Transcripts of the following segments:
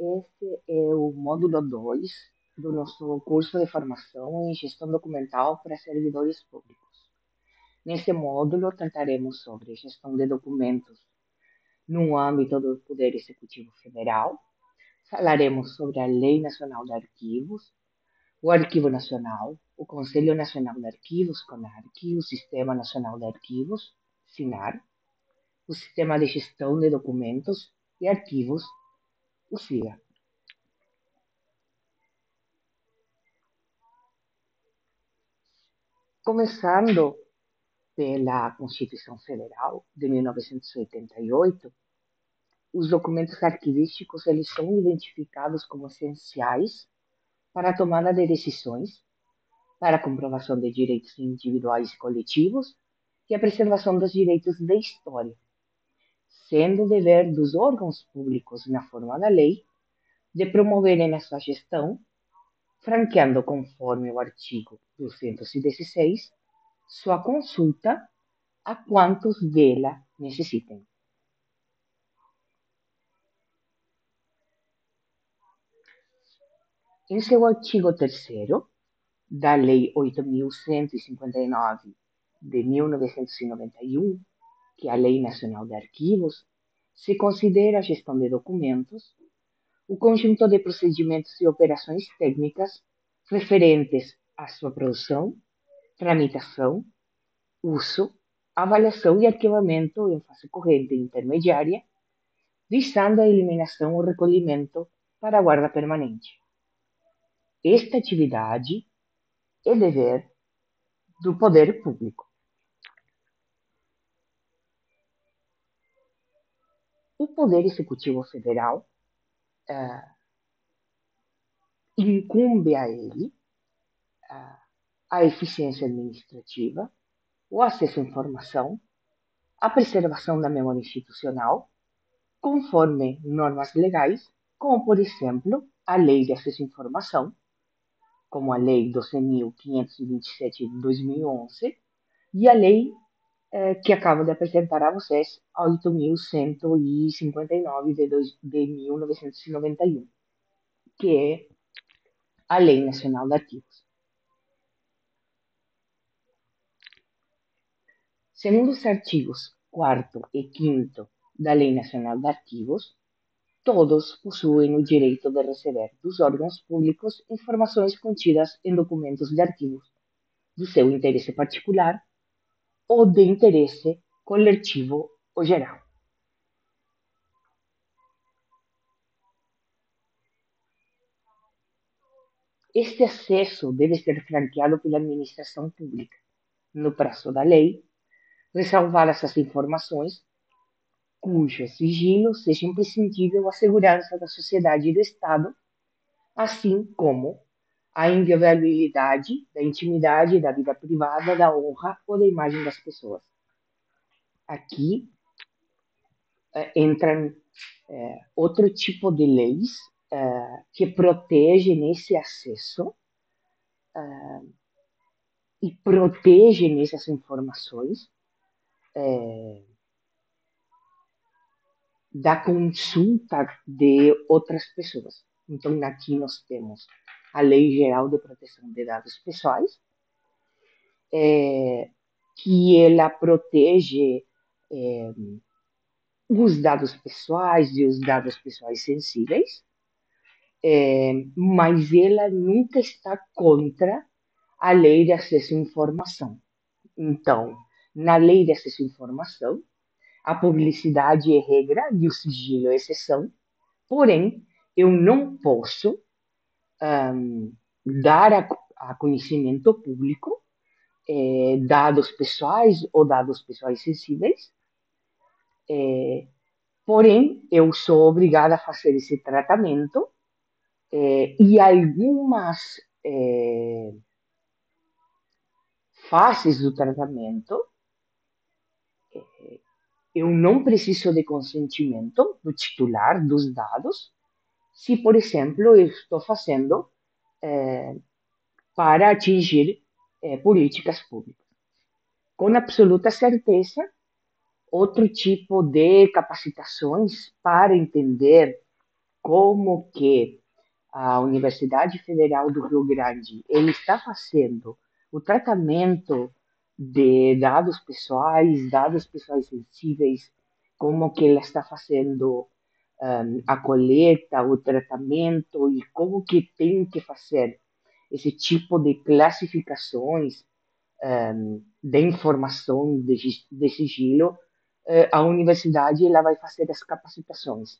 Esse é o módulo 2 do nosso curso de formação em gestão documental para servidores públicos. Nesse módulo, trataremos sobre gestão de documentos no âmbito do Poder Executivo Federal, falaremos sobre a Lei Nacional de Arquivos, o Arquivo Nacional, o Conselho Nacional de Arquivos, CONARC, o Sistema Nacional de Arquivos, SINAR, o Sistema de Gestão de Documentos e Arquivos, o SIGA. Começando pela Constituição Federal de 1988, os documentos arquivísticos eles são identificados como essenciais para a tomada de decisões, para a comprovação de direitos individuais e coletivos e a preservação dos direitos da história, sendo dever dos órgãos públicos, na forma da lei, de promoverem a sua gestão, franqueando, conforme o artigo 216, sua consulta a quantos dela necessitem. Em seu artigo 3º da Lei 8.159 de 1991, que é a Lei Nacional de Arquivos, se considera a gestão de documentos o conjunto de procedimentos e operações técnicas referentes à sua produção, tramitação, uso, avaliação e arquivamento em fase corrente e intermediária, visando a eliminação ou recolhimento para a guarda permanente. Esta atividade é dever do poder público. O Poder Executivo Federal incumbe a ele a eficiência administrativa, o acesso à informação, a preservação da memória institucional, conforme normas legais, como, por exemplo, a Lei de Acesso à Informação, como a Lei 12.527 de 2011, e a Lei que acabo de apresentar a vocês, a 8.159 de 1991, que é a Lei Nacional de Arquivos. Segundo os artigos 4º e 5º da Lei Nacional de Arquivos, todos possuem o direito de receber dos órgãos públicos informações contidas em documentos de arquivos do seu interesse particular ou de interesse coletivo ou geral. Este acesso deve ser franqueado pela administração pública, no prazo da lei, ressalvadas as informações cujo sigilo seja imprescindível à segurança da sociedade e do Estado, assim como a inviolabilidade da intimidade, da vida privada, da honra ou da imagem das pessoas. Aqui entram outro tipo de leis que protegem esse acesso e protegem essas informações da consulta de outras pessoas. Então, aqui nós temos a Lei Geral de Proteção de Dados Pessoais, que ela protege os dados pessoais e os dados pessoais sensíveis, mas ela nunca está contra a Lei de Acesso à Informação. Então, na Lei de Acesso à Informação, a publicidade é regra e o sigilo é exceção, porém, eu não posso dar a conhecimento público dados pessoais ou dados pessoais sensíveis, porém, eu sou obrigada a fazer esse tratamento e algumas fases do tratamento eu não preciso de consentimento do titular dos dados, se, por exemplo, eu estou fazendo para atingir políticas públicas. Com absoluta certeza, outro tipo de capacitações para entender como que a Universidade Federal do Rio Grande ele está fazendo o tratamento de dados pessoais sensíveis, como que ela está fazendo a coleta, o tratamento e como que tem que fazer esse tipo de classificações de informação de sigilo, a universidade ela vai fazer as capacitações.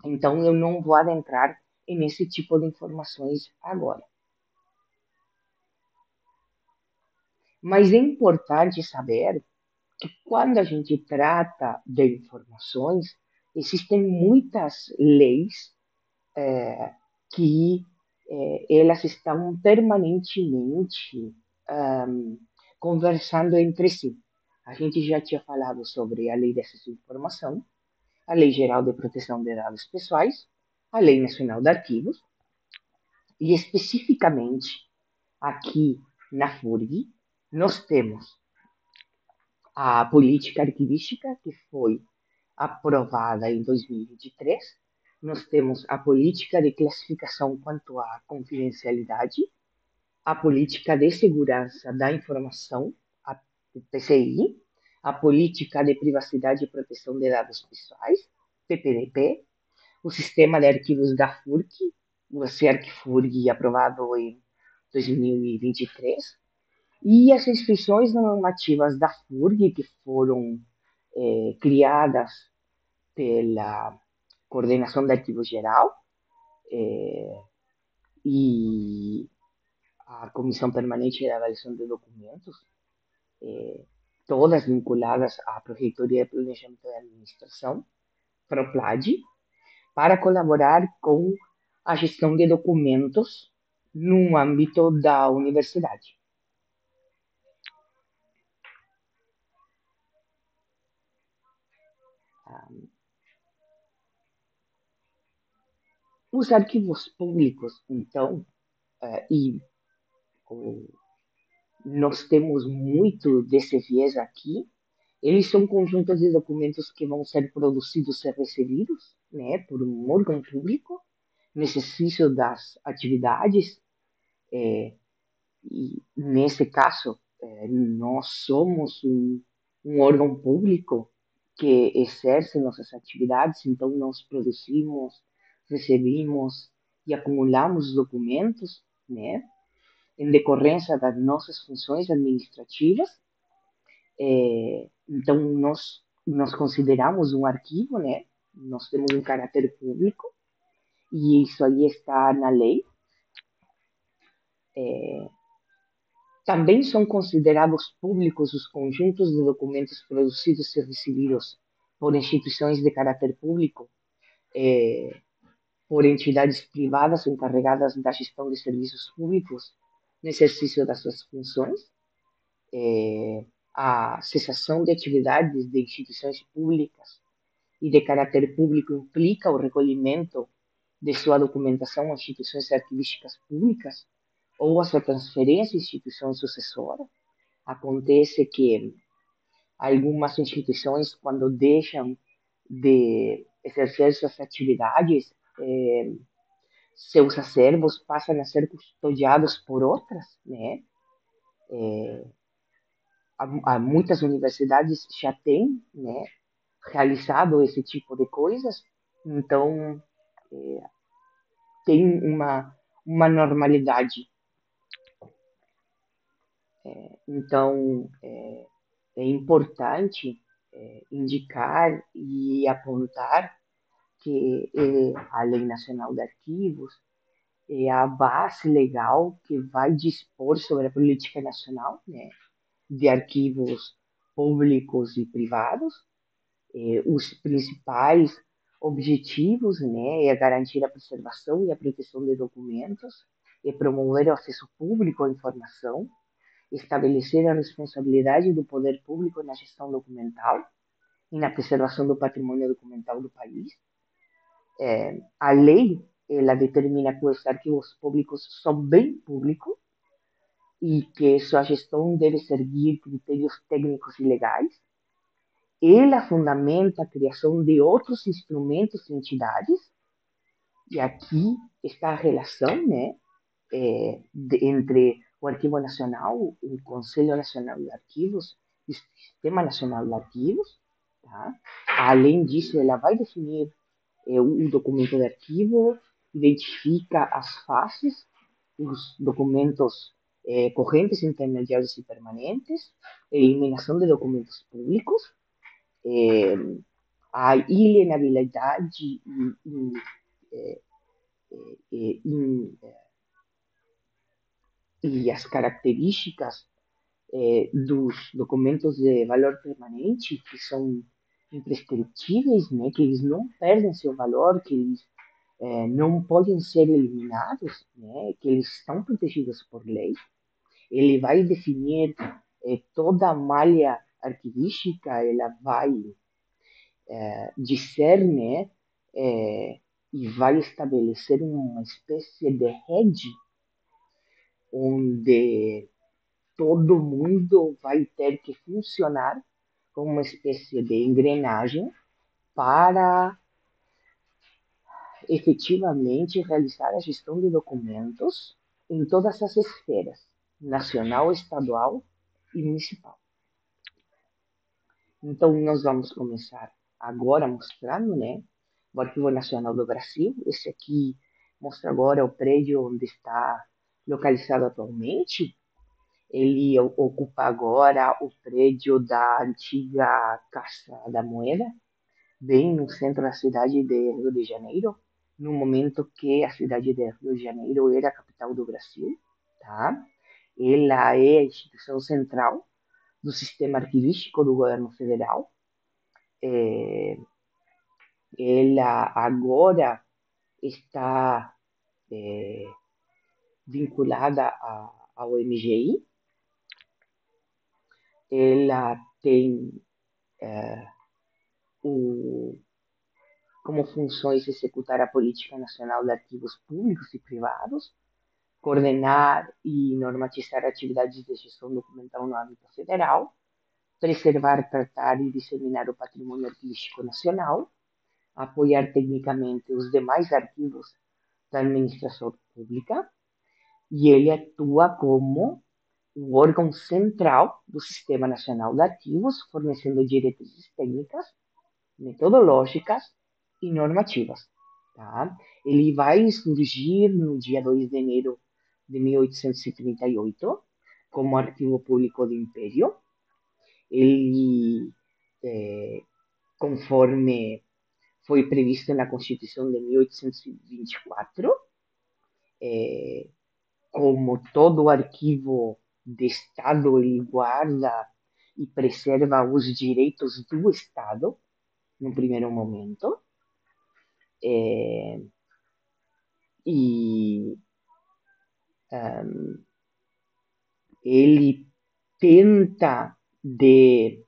Então, eu não vou adentrar nesse tipo de informações agora. Mas é importante saber que quando a gente trata de informações, existem muitas leis que elas estão permanentemente um, conversando entre si. A gente já tinha falado sobre a Lei de Acesso à Informação, a Lei Geral de Proteção de Dados Pessoais, a Lei Nacional de Arquivos, e especificamente aqui na FURG, nós temos a política arquivística, que foi aprovada em 2023, nós temos a política de classificação quanto à confidencialidade, a política de segurança da informação, a PCI, a política de privacidade e proteção de dados pessoais, PPDP, o sistema de arquivos da FURG, o CERC-FURG, aprovado em 2023, e as instituições normativas da FURG, que foram criadas pela Coordenação de Arquivo Geral e a Comissão Permanente de Avaliação de Documentos, todas vinculadas à Projetoria de Planejamento e Administração, PROPLAD, para colaborar com a gestão de documentos no âmbito da universidade. Os arquivos públicos, então, e nós temos muito desse viés aqui, eles são conjuntos de documentos que vão ser produzidos e recebidos, né, por um órgão público, no exercício das atividades, e nesse caso, nós somos um órgão público que exerce nossas atividades, então nós produzimos, recebemos e acumulamos documentos, né, em decorrência das nossas funções administrativas. Então, nós consideramos um arquivo, né? Nós temos um caráter público e isso aí está na lei. Também são considerados públicos os conjuntos de documentos produzidos e recebidos por instituições de caráter público, por entidades privadas encarregadas da gestão de serviços públicos no exercício das suas funções, a cessação de atividades de instituições públicas e de caráter público implica o recolhimento de sua documentação a instituições arquivísticas públicas ou a sua transferência à instituição sucessora. Acontece que algumas instituições, quando deixam de exercer suas atividades, seus acervos passam a ser custodiados por outras, né? Muitas universidades já têm, né, realizado esse tipo de coisas, então tem uma normalidade. Então, é importante indicar e apontar que a Lei Nacional de Arquivos é a base legal que vai dispor sobre a política nacional, né, de arquivos públicos e privados. Os principais objetivos, né, é garantir a preservação e a proteção de documentos, é promover o acesso público à informação, estabelecer a responsabilidade do poder público na gestão documental e na preservação do patrimônio documental do país. A lei ela determina que os arquivos públicos são bem públicos e que sua gestão deve seguir critérios técnicos e legais. Ela fundamenta a criação de outros instrumentos e entidades E aqui está a relação, né, entre o Arquivo Nacional, o Conselho Nacional de Arquivos e o Sistema Nacional de Arquivos. Tá? Além disso, ela vai definir o documento de arquivo, identifica as fases, os documentos correntes, intermediários e permanentes, eliminação de documentos públicos, é, a inalienabilidade e as características dos documentos de valor permanente, que são imprescritíveis, né, que eles não perdem seu valor, que eles não podem ser eliminados, né, que eles estão protegidos por lei. Ele vai definir toda a malha arquivística, ela vai discerne e vai estabelecer uma espécie de rede onde todo mundo vai ter que funcionar como uma espécie de engrenagem para efetivamente realizar a gestão de documentos em todas as esferas, nacional, estadual e municipal. Então, nós vamos começar agora mostrando, né, o Arquivo Nacional do Brasil. Esse aqui mostra agora o prédio onde está localizado atualmente. Ele ocupa agora o prédio da antiga Casa da Moeda, bem no centro da cidade de Rio de Janeiro, no momento que a cidade de Rio de Janeiro era a capital do Brasil, tá? Ela é a instituição central do sistema arquivístico do governo federal. Ela agora está vinculada ao MGI. Ela tem o, como funções executar a Política Nacional de Arquivos Públicos e Privados, coordenar e normatizar atividades de gestão documental no âmbito federal, preservar, tratar e disseminar o patrimônio arquivístico nacional, apoiar tecnicamente os demais arquivos da administração pública, e ele atua como o órgão central do Sistema Nacional de Arquivos, fornecendo diretrizes técnicas, metodológicas e normativas. Tá? Ele vai surgir no dia 2 de janeiro de 1838 como Arquivo Público do Império. Ele, conforme foi previsto na Constituição de 1824, como todo arquivo de Estado, ele guarda e preserva os direitos do Estado, no primeiro momento, e ele tenta de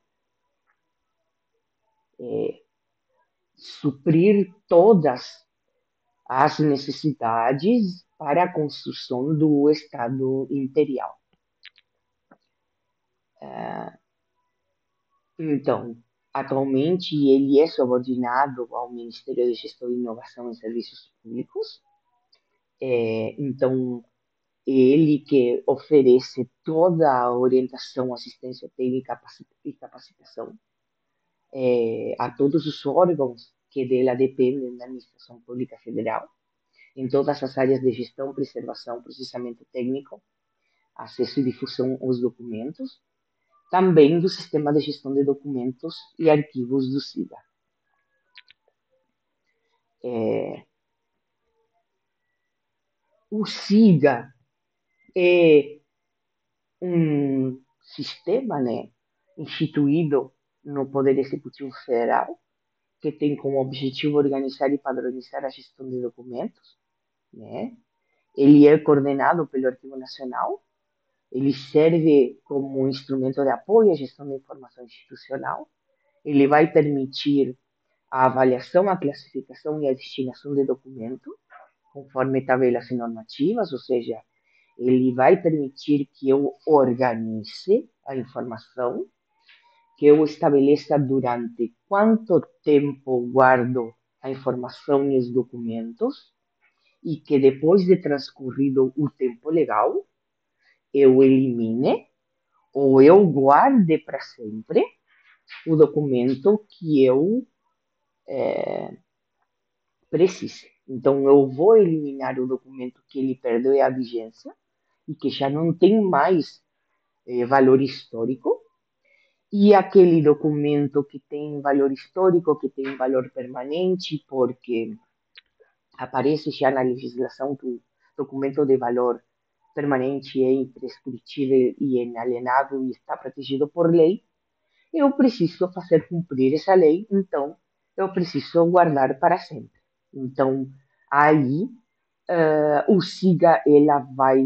suprir todas as necessidades para a construção do Estado imperial. Então, atualmente ele é subordinado ao Ministério de Gestão e Inovação em Serviços Públicos. Então, ele que oferece toda a orientação, assistência técnica e capacitação a todos os órgãos que dela dependem da administração pública federal, em todas as áreas de gestão, preservação, processamento técnico, acesso e difusão aos documentos, também do Sistema de Gestão de Documentos e Arquivos do SIGA. O SIGA é um sistema, né, instituído no Poder Executivo Federal, que tem como objetivo organizar e padronizar a gestão de documentos, né? Ele é coordenado pelo Arquivo Nacional, ele serve como um instrumento de apoio à gestão da informação institucional, ele vai permitir a avaliação, a classificação e a destinação de documento, conforme tabelas e normativas, ou seja, ele vai permitir que eu organize a informação, que eu estabeleça durante quanto tempo guardo a informação e os documentos, e que depois de transcorrido o tempo legal, eu elimine ou eu guarde para sempre o documento que eu precise. Então, eu vou eliminar o documento que ele perdeu a vigência e que já não tem mais valor histórico, e aquele documento que tem valor histórico, que tem valor permanente, porque aparece já na legislação que o documento de valor permanente é imprescritível e inalienável e está protegido por lei, eu preciso fazer cumprir essa lei, então eu preciso guardar para sempre. Então, aí, o SIGA ela vai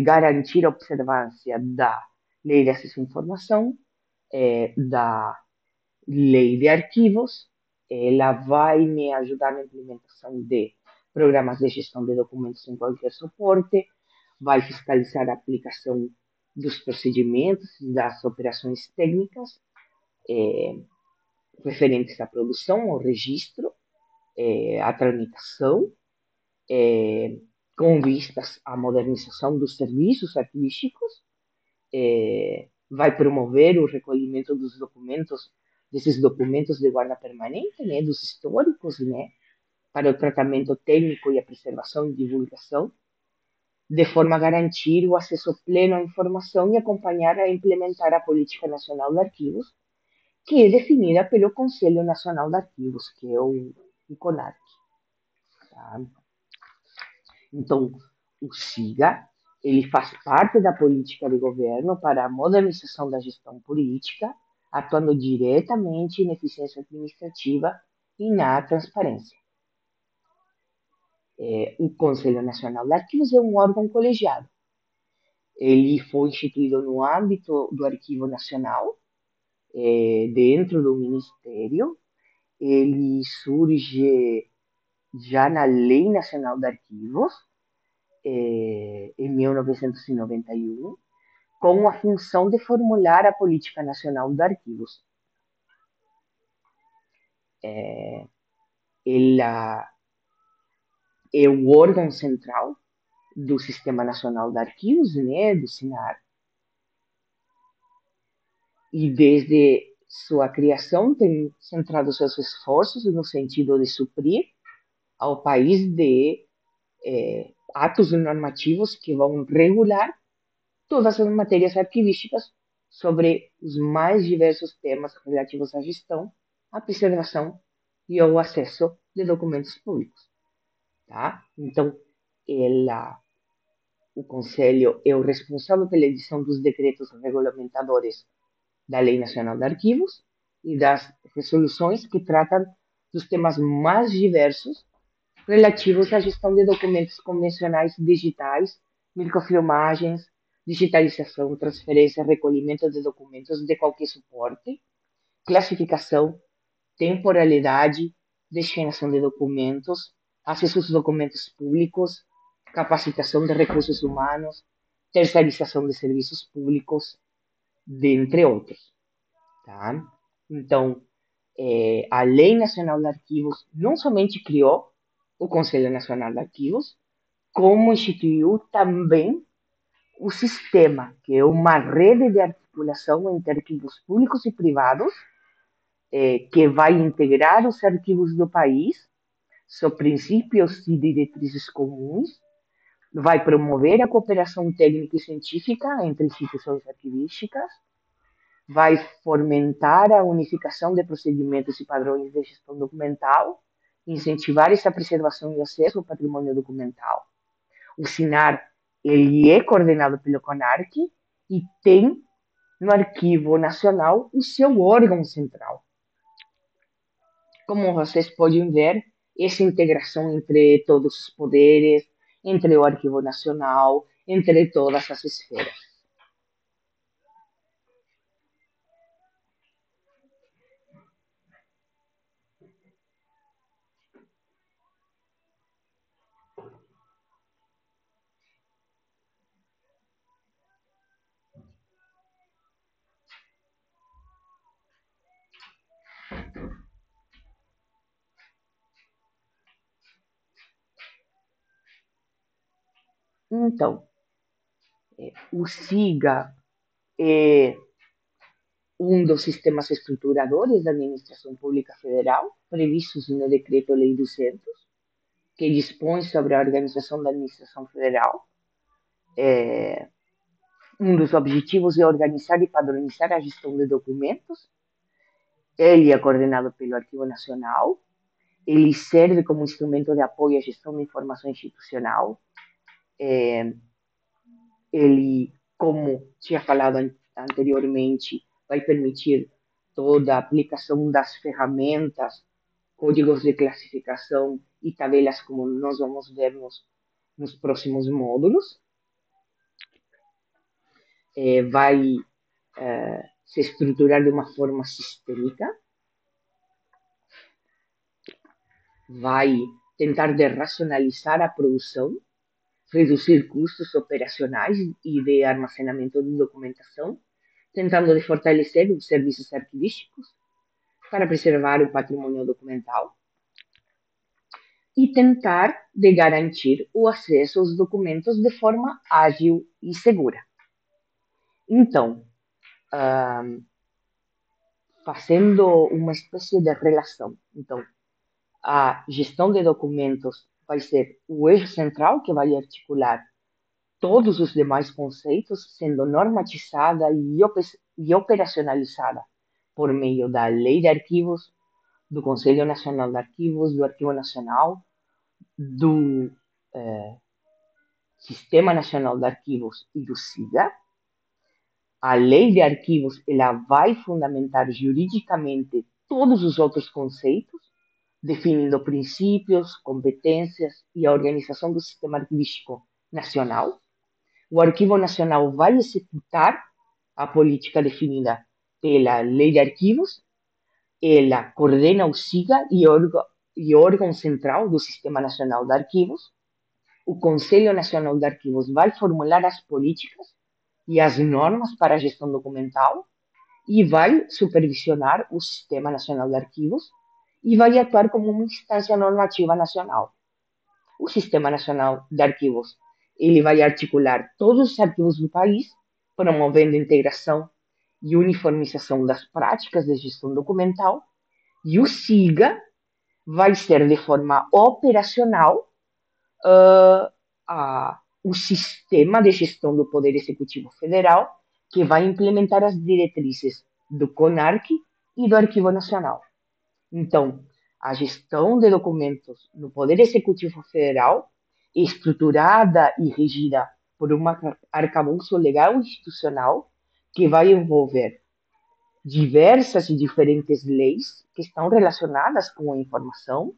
garantir a observância da lei de acesso à informação, da lei de arquivos, ela vai me ajudar na implementação de programas de gestão de documentos em qualquer suporte, vai fiscalizar a aplicação dos procedimentos e das operações técnicas referentes à produção, ao registro, à tramitação, com vistas à modernização dos serviços arquivísticos, vai promover o recolhimento dos documentos, desses documentos de guarda permanente, né, dos históricos, né, para o tratamento técnico e a preservação e divulgação, de forma a garantir o acesso pleno à informação e acompanhar a implementar a Política Nacional de Arquivos, que é definida pelo Conselho Nacional de Arquivos, que é o CONARC. Tá? Então, o SIGA ele faz parte da política de governo para a modernização da gestão política, atuando diretamente na eficiência administrativa e na transparência. O Conselho Nacional de Arquivos é um órgão colegiado. Ele foi instituído no âmbito do Arquivo Nacional, dentro do Ministério. Ele surge já na Lei Nacional de Arquivos, em 1991, com a função de formular a Política Nacional de Arquivos. Ela é o órgão central do Sistema Nacional de Arquivos, né, do SINAR, e desde sua criação tem centrado seus esforços no sentido de suprir ao país de atos normativos que vão regular todas as matérias arquivísticas sobre os mais diversos temas relativos à gestão, à preservação e ao acesso de documentos públicos. Tá? Então, o Conselho é o responsável pela edição dos decretos regulamentadores da Lei Nacional de Arquivos e das resoluções que tratam dos temas mais diversos relativos à gestão de documentos convencionais digitais, microfilmagens, digitalização, transferência, recolhimento de documentos de qualquer suporte, classificação, temporalidade, destinação de documentos, acesso aos documentos públicos, capacitação de recursos humanos, terceirização de serviços públicos, dentre outros. Tá? Então, a Lei Nacional de Arquivos não somente criou o Conselho Nacional de Arquivos, como instituiu também o sistema, que é uma rede de articulação entre arquivos públicos e privados, que vai integrar os arquivos do país sob princípios e diretrizes comuns, vai promover a cooperação técnica e científica entre instituições arquivísticas, vai fomentar a unificação de procedimentos e padrões de gestão documental, incentivar essa preservação e acesso ao patrimônio documental. O SINAR ele é coordenado pelo CONARC e tem no Arquivo Nacional o seu órgão central. Como vocês podem ver, essa integração entre todos os poderes, entre o Arquivo Nacional, entre todas as esferas. Então, o SIGA é um dos sistemas estruturadores da Administração Pública Federal, previstos no Decreto-Lei 200, que dispõe sobre a organização da Administração Federal. Um dos objetivos é organizar e padronizar a gestão de documentos. Ele é coordenado pelo Arquivo Nacional. Ele serve como instrumento de apoio à gestão da informação institucional. Ele, como tinha falado anteriormente, vai permitir toda a aplicação das ferramentas, códigos de classificação e tabelas, como nós vamos ver nos próximos módulos. Vai se estruturar de uma forma sistêmica, vai tentar de racionalizar a produção, reduzir custos operacionais e de armazenamento de documentação, tentando de fortalecer os serviços arquivísticos para preservar o patrimônio documental e tentar de garantir o acesso aos documentos de forma ágil e segura. Então, fazendo uma espécie de relação. Então, a gestão de documentos vai ser o eixo central que vai articular todos os demais conceitos, sendo normatizada e operacionalizada por meio da Lei de Arquivos, do Conselho Nacional de Arquivos, do Arquivo Nacional, do Sistema Nacional de Arquivos e do SIGA. A Lei de Arquivos ela vai fundamentar juridicamente todos os outros conceitos, definindo princípios, competências e a organização do sistema arquivístico nacional. O Arquivo Nacional vai executar a política definida pela Lei de Arquivos, ela coordena o SIGA e órgão central do Sistema Nacional de Arquivos. O Conselho Nacional de Arquivos vai formular as políticas e as normas para a gestão documental e vai supervisionar o Sistema Nacional de Arquivos e vai atuar como uma instância normativa nacional. O Sistema Nacional de Arquivos ele vai articular todos os arquivos do país, promovendo integração e uniformização das práticas de gestão documental, e o SIGA vai ser de forma operacional o sistema de gestão do Poder Executivo Federal, que vai implementar as diretrizes do CONARC e do Arquivo Nacional. Então, a gestão de documentos no Poder Executivo Federal é estruturada e regida por um arcabouço legal e institucional que vai envolver diversas e diferentes leis que estão relacionadas com a informação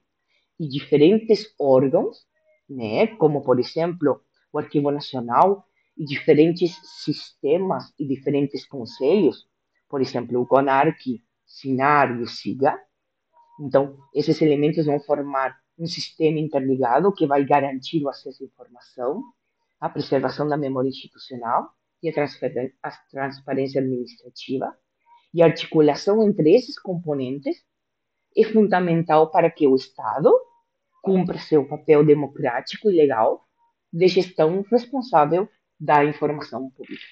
e diferentes órgãos, né, como, por exemplo, o Arquivo Nacional e diferentes sistemas e diferentes conselhos, por exemplo, o CONARC, SINAR e o SIGA. Então, esses elementos vão formar um sistema interligado que vai garantir o acesso à informação, a preservação da memória institucional e a transparência administrativa. E a articulação entre esses componentes é fundamental para que o Estado cumpra seu papel democrático e legal de gestão responsável da informação pública.